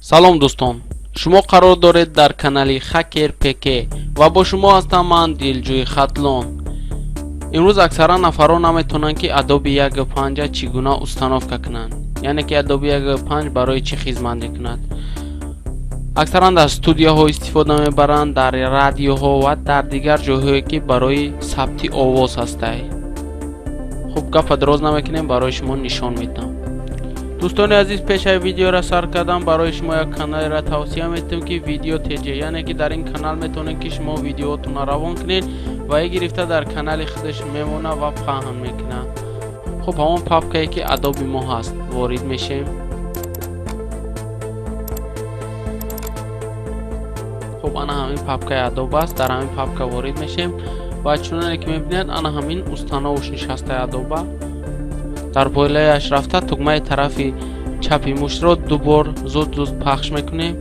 салом дӯстон, шумо қарор доред дар канали Хакер ПК ва бо шумо ҳастам ман Дилҷӯи Хатлон. имрӯз аксаран нафарон наметонанд ки Adobe 1.5 чӣ гуна установка кунанд, яъне ки Adobe 1.5 барои чӣ хизмат мекунад. аксаран дар студияҳо истифода мебаранд, дар радиоҳо ва дар дигар ҷойҳое ки барои сабти овоз ҳастай. хуб, гапа дароз намекунем, барои шумо нишон медиҳам. дӯстони азиз, пеш аз видеоро сар кардам, барои шумо як каналро тавсия метавонем ки видео теҷа, яъне ки дар ин канал метавонед ки шумо видеоатонро равон кунед ва ин гирифта дар канали худаш мемона ва паҳн мекуна. хуб, ҳамон папкае ки Adobe мо ҳаст, ворид мешем. хуб, ана ҳамин папкаи Adobe аст, дар ҳамин папка ворид мешем ва чуноне ки мебинед, ана ҳамин установш нишастаи Adobe. дар бойлааш рафта тугмаи тарафи чапи муштро дубор зуд пахш мекунем.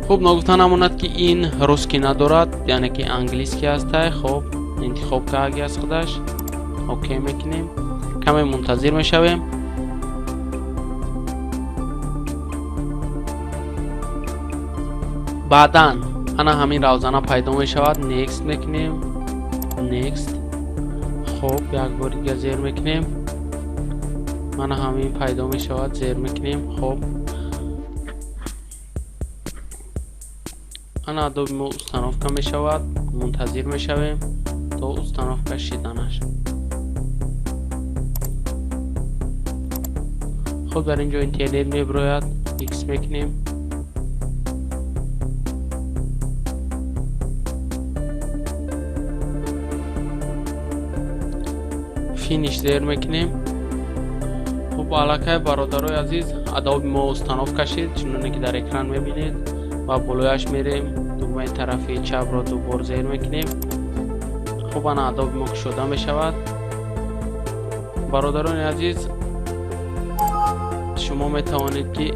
хуб, ногуфта намонад ки ин русский надорад, яъне ки английский ҳастай. хуб, интихоб кардаги аз худаш окей мекунем, каме мунтазир мешавем. баъдан ана ҳамин равзана пайдо мешавад, next мекунем, next. хуб, як бор дига зер мекунем, мана ҳамин пайдо мешавад, зер мекунем. хуб, ана Adobe мо установка мешавад, мунтазир мешавем то установка шиданаш. хуб, дар инҷо интернет мебирояд, X мекунем. финиш зер мекунем. хуб, аллакай бародарои азиз, Adobe мо установка шид, чуноне ки дар экран мебинед. ва болояш мерем, дугмаи тарафи чапро дубор зер мекунем. хуб, ана Adobe мо кушода мешавад. бародарони азиз, шумо метавонед ки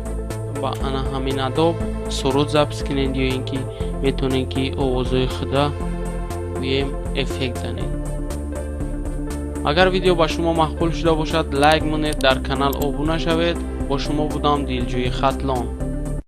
ба ана ҳамин Adobe суруд запис кунед ё ин ки метавонед ки овозои худа гӯем эффект занед. агар видео ба шумо маъқул шуда бошад, лайк монед, дар канал обуна шавед. бо шумо будам Дилҷӯи Хатлон.